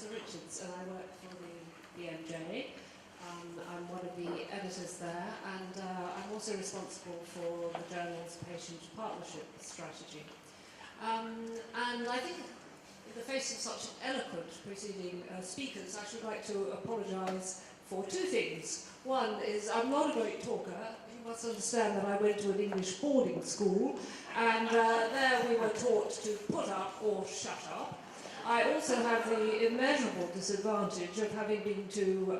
Tessa Richards, and I work for the BMJ. I'm one of the editors there, and I'm also responsible for the journal's patient partnership strategy. And I think, in the face of such eloquent preceding speakers, I should like to apologise for two things. One is I'm not a great talker. You must understand that I went to an English boarding school, and there we were taught to put up or shut up. I also have the immeasurable disadvantage of having been to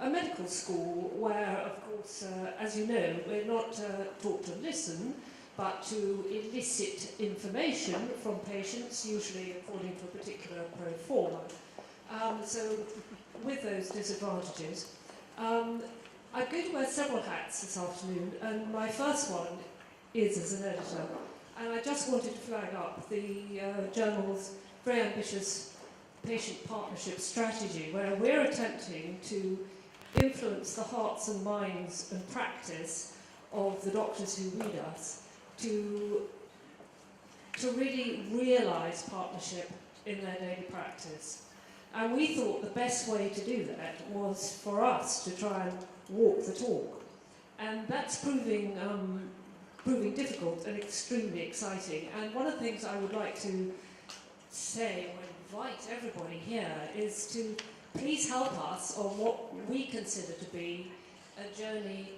a medical school where, of course, as you know, we're not taught to listen, but to elicit information from patients, usually according to a particular pro forma. So, with those disadvantages, I'm going to wear several hats this afternoon, and my first one is as an editor. And I just wanted to flag up the journal's very ambitious patient partnership strategy, where we're attempting to influence the hearts and minds and practice of the doctors who read us to really realise partnership in their daily practice. And we thought the best way to do that was for us to try and walk the talk. And that's proving difficult and extremely exciting. And one of the things I would like to say or invite everybody here is to please help us on what we consider to be a journey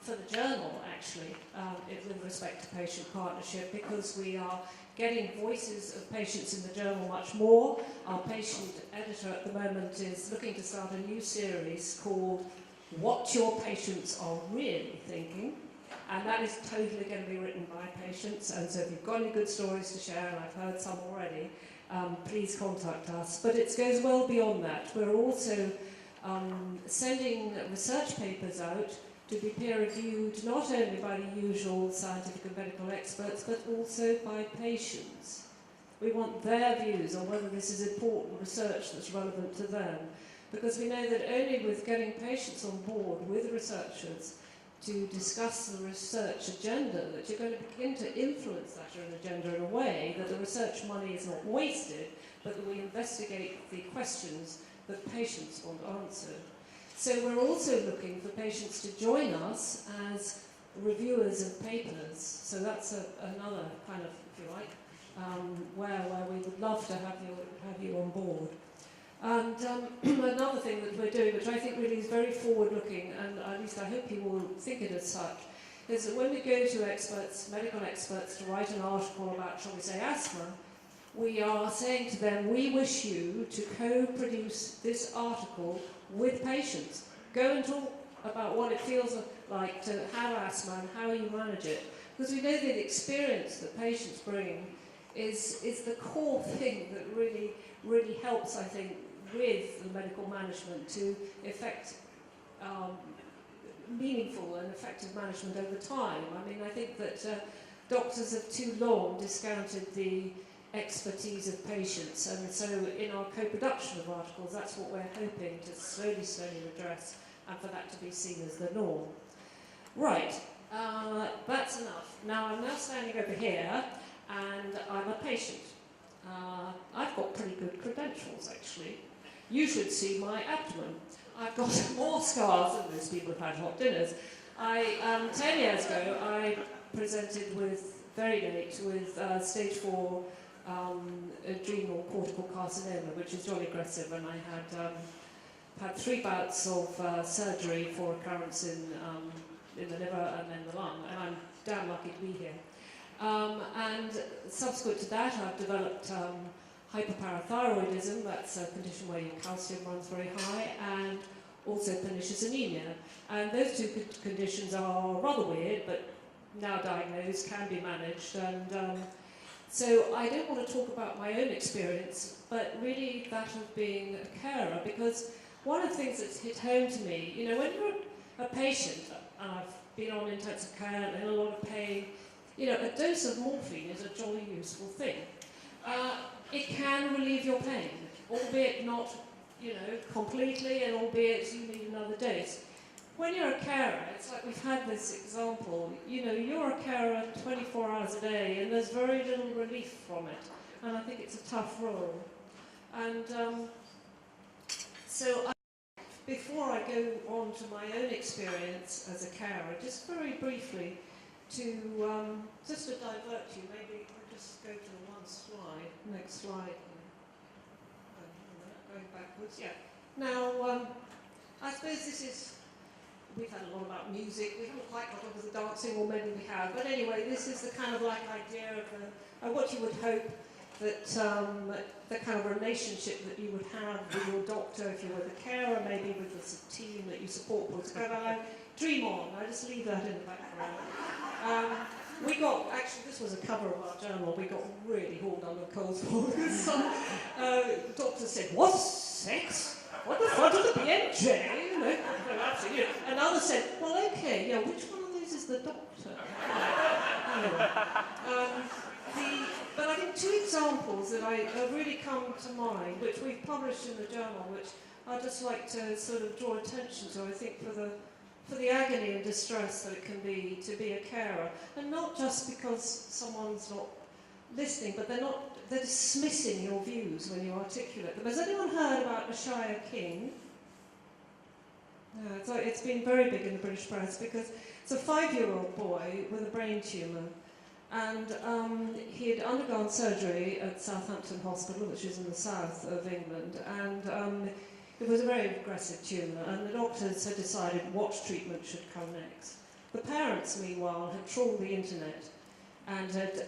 for the journal, actually, with respect to patient partnership, because we are getting voices of patients in the journal much more. Our patient editor at the moment is looking to start a new series called What Your Patients Are Really Thinking, and that is totally going to be written by patients. And so if you've got any good stories to share, and I've heard some already, please contact us. But it goes well beyond that. We're also sending research papers out to be peer-reviewed not only by the usual scientific and medical experts, but also by patients. We want their views on whether this is important research that's relevant to them, because we know that only with getting patients on board with researchers to discuss the research agenda that you're going to begin to influence that agenda in a way that the research money is not wasted, but that we investigate the questions that patients want answered. So we're also looking for patients to join us as reviewers of papers. So that's another kind of, if you like, where we would love to have you on board. And another thing that we're doing, which I think really is very forward-looking, and at least I hope you will think it as such, is that when we go to experts, medical experts, to write an article about, shall we say, asthma, we are saying to them, we wish you to co-produce this article with patients. Go and talk about what it feels like to have asthma and how you manage it. Because we know that the experience that patients bring is the core thing that really helps, I think, with the medical management to effect meaningful and effective management over time. I mean, I think that doctors have too long discounted the expertise of patients, and so in our co-production of articles, that's what we're hoping to slowly address, and for that to be seen as the norm. Right, that's enough. Now I'm standing over here, and I'm a patient. I've got pretty good credentials, actually. You should see my abdomen. I've got more scars than most people have had hot dinners. 10 years ago, I presented very late with stage 4 adrenal cortical carcinoma, which is really aggressive, and I had 3 bouts of surgery for recurrence in the liver and then the lung, and I'm damn lucky to be here. And subsequent to that, I've developed hyperparathyroidism. That's a condition where your calcium runs very high, and also pernicious anemia. And those two conditions are rather weird, but now diagnosed, can be managed. And so I don't want to talk about my own experience, but really that of being a carer, because one of the things that's hit home to me, you know, when you're a patient, and I've been on intensive care and in a lot of pain, you know, a dose of morphine is a jolly useful thing. It can relieve your pain, albeit not, you know, completely, and albeit you need another dose. When you're a carer, it's like we've had this example, you know, you're a carer 24 hours a day, and there's very little relief from it. And I think it's a tough role. And So before I go on to my own experience as a carer, just very briefly just to divert you, maybe I'll just go to the one slide, next slide. Going backwards, yeah. Now, I suppose we've had a lot about music, we haven't quite got over the dancing, or maybe we have, but anyway, this is the kind of like idea of what you would hope that the kind of relationship that you would have with your doctor if you were the carer, maybe with the team that you support was going to dream on. I just leave that in the background. Actually, this was a cover of our journal, we got really hauled under coals for because some doctor said, "What's sex? What the front of the BMJ?" You know, absolutely. And others said, "Well, okay, yeah, which one of those is the doctor?" Anyway, but I think two examples that have really come to mind, which we've published in the journal, which I'd just like to sort of draw attention to, I think, for the agony and distress that it can be to be a carer. And not just because someone's not listening, but they're dismissing your views when you articulate them. Has anyone heard about Ashaya King? No, it's been very big in the British press because it's a 5-year-old boy with a brain tumour. And he had undergone surgery at Southampton Hospital, which is in the south of England, and it was a very aggressive tumour, and the doctors had decided what treatment should come next. The parents, meanwhile, had trawled the internet and had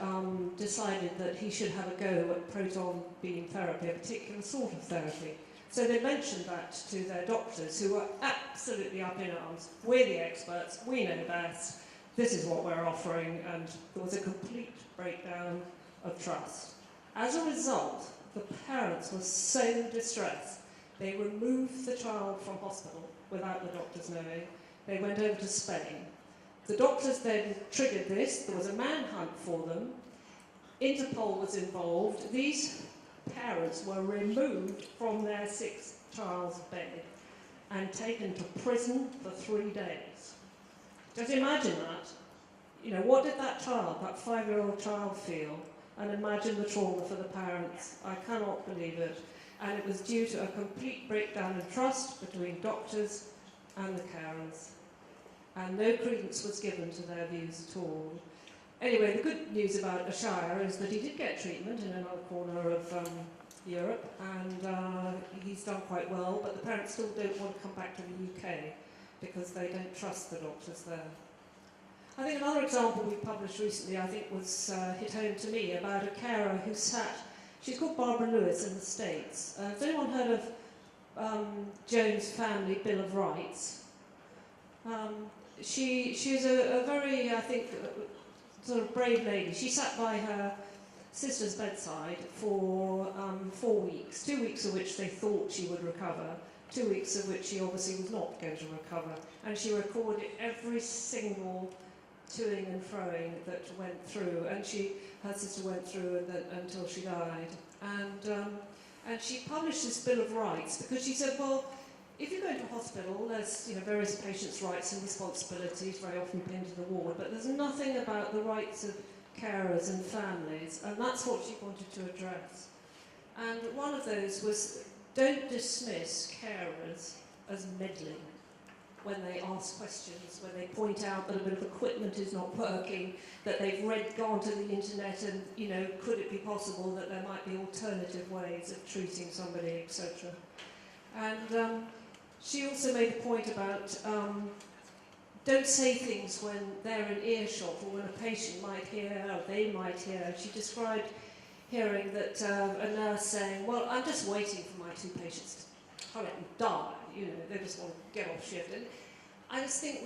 decided that he should have a go at proton beam therapy, a particular sort of therapy. So they mentioned that to their doctors, who were absolutely up in arms. We're the experts, we know best. This is what we're offering, and there was a complete breakdown of trust. As a result, the parents were so distressed, they removed the child from hospital without the doctors knowing. They went over to Spain. The doctors then triggered this. There was a manhunt for them. Interpol was involved. These parents were removed from their 6-child's bed and taken to prison for 3 days. Just imagine that. You know, what did that 5-year-old child feel? And imagine the trauma for the parents. I cannot believe it. And it was due to a complete breakdown in trust between doctors and the carers. And no credence was given to their views at all. Anyway, the good news about Ashaya is that he did get treatment in another corner of Europe, and he's done quite well, but the parents still don't want to come back to the UK because they don't trust the doctors there. I think another example we published recently, I think, was hit home to me about a carer who she's called Barbara Lewis in the States. Has anyone heard of Jones' Family Bill of Rights? She's a very, I think, sort of brave lady. She sat by her sister's bedside for 4 weeks, 2 weeks of which they thought she would recover, 2 weeks of which she obviously was not going to recover. And she recorded every single toing and froing that went through, and her sister went through until she died. And she published this Bill of Rights because she said, well, if you go into hospital, there's various patients' rights and responsibilities, very often pinned to the wall, but there's nothing about the rights of carers and families, and that's what she wanted to address. And one of those was, don't dismiss carers as meddling when they ask questions, when they point out that a bit of equipment is not working, that they've gone to the internet and, could it be possible that there might be alternative ways of treating somebody, etc. And she also made a point about don't say things when they're in earshot or when a patient might hear or they might hear. She described hearing that a nurse saying, well, I'm just waiting for my 2 patients to hurry up and die. They just want to get off shift. And I just think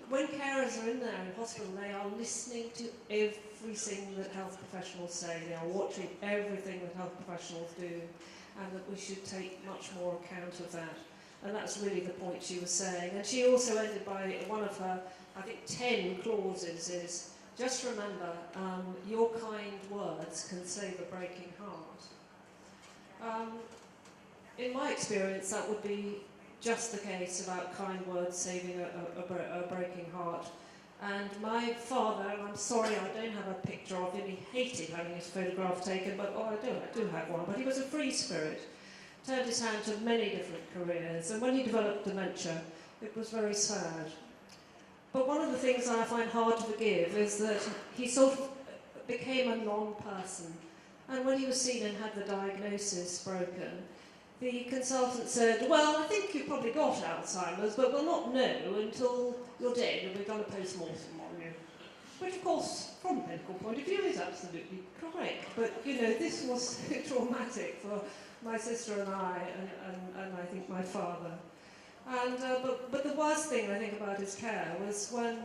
when carers are in there in hospital, they are listening to everything that health professionals say. They are watching everything that health professionals do, and that we should take much more account of that. And that's really the point she was saying. And she also ended by one of her, I think, 10 clauses is, just remember, your kind words can save a breaking heart. In my experience, that would be just the case about kind words saving a breaking heart. And my father, and I'm sorry I don't have a picture of him, he hated having his photograph taken, but I do have one, but he was a free spirit. turned his hand to many different careers, and when he developed dementia, it was very sad. But one of the things I find hard to forgive is that he sort of became a non-person. And when he was seen and had the diagnosis broken, the consultant said, well, I think you've probably got Alzheimer's, but we'll not know until you're dead and we've done a post-mortem on you. Which, of course, from a medical point of view, is absolutely correct. But, you know, this was traumatic for my sister and I, and I think my father. And, but the worst thing, I think, about his care was when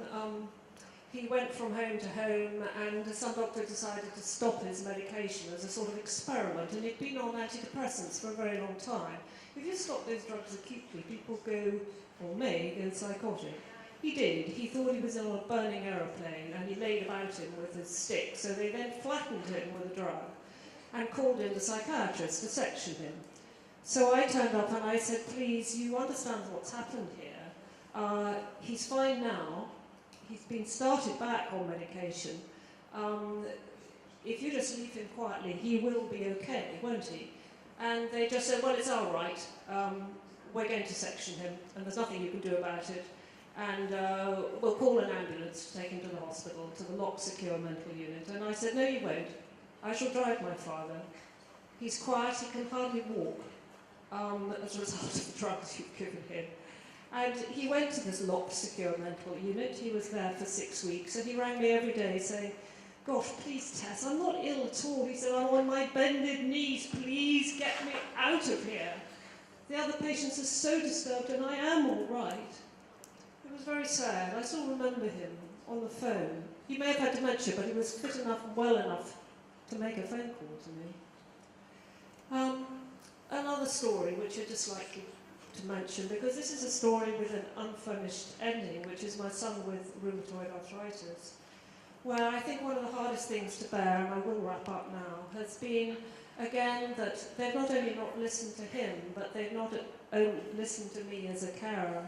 he went from home to home, and some doctor decided to stop his medication as a sort of experiment, and he'd been on antidepressants for a very long time. If you stop those drugs acutely, people go, or may, go psychotic. He did. He thought he was on a burning aeroplane, and he laid about him with his stick, so they then flattened him with a drug and called in the psychiatrist to section him. So I turned up and I said, please, you understand what's happened here. He's fine now. He's been started back on medication. If you just leave him quietly, he will be okay, won't he? And they just said, well, it's all right. We're going to section him, and there's nothing you can do about it. And we'll call an ambulance to take him to the hospital, to the locked secure mental unit. And I said, no, you won't. I shall drive my father. He's quiet, he can hardly walk as a result of the drugs you've given him. And he went to this locked secure mental unit. He was there for 6 weeks, and he rang me every day saying, gosh, please, Tess, I'm not ill at all. He said, I'm on my bended knees, please get me out of here. The other patients are so disturbed, and I am all right. It was very sad. I still remember him on the phone. He may have had dementia, but he was fit enough and well enough to make a phone call to me. Another story, which I'd just like to mention, because this is a story with an unfurnished ending, which is my son with rheumatoid arthritis, where I think one of the hardest things to bear, and I will wrap up now, has been, again, that they've not only not listened to him, but they've not listened to me as a carer.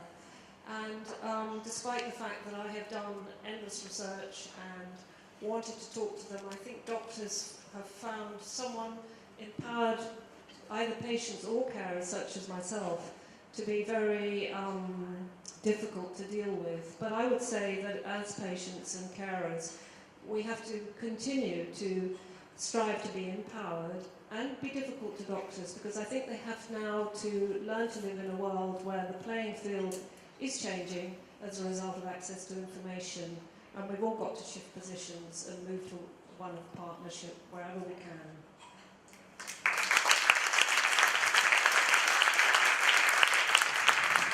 And despite the fact that I have done endless research and wanted to talk to them, I think doctors have found someone empowered, either patients or carers such as myself, to be very difficult to deal with. But I would say that as patients and carers, we have to continue to strive to be empowered and be difficult to doctors, because I think they have now to learn to live in a world where the playing field is changing as a result of access to information, and we've all got to shift positions and move to one of partnership wherever we can.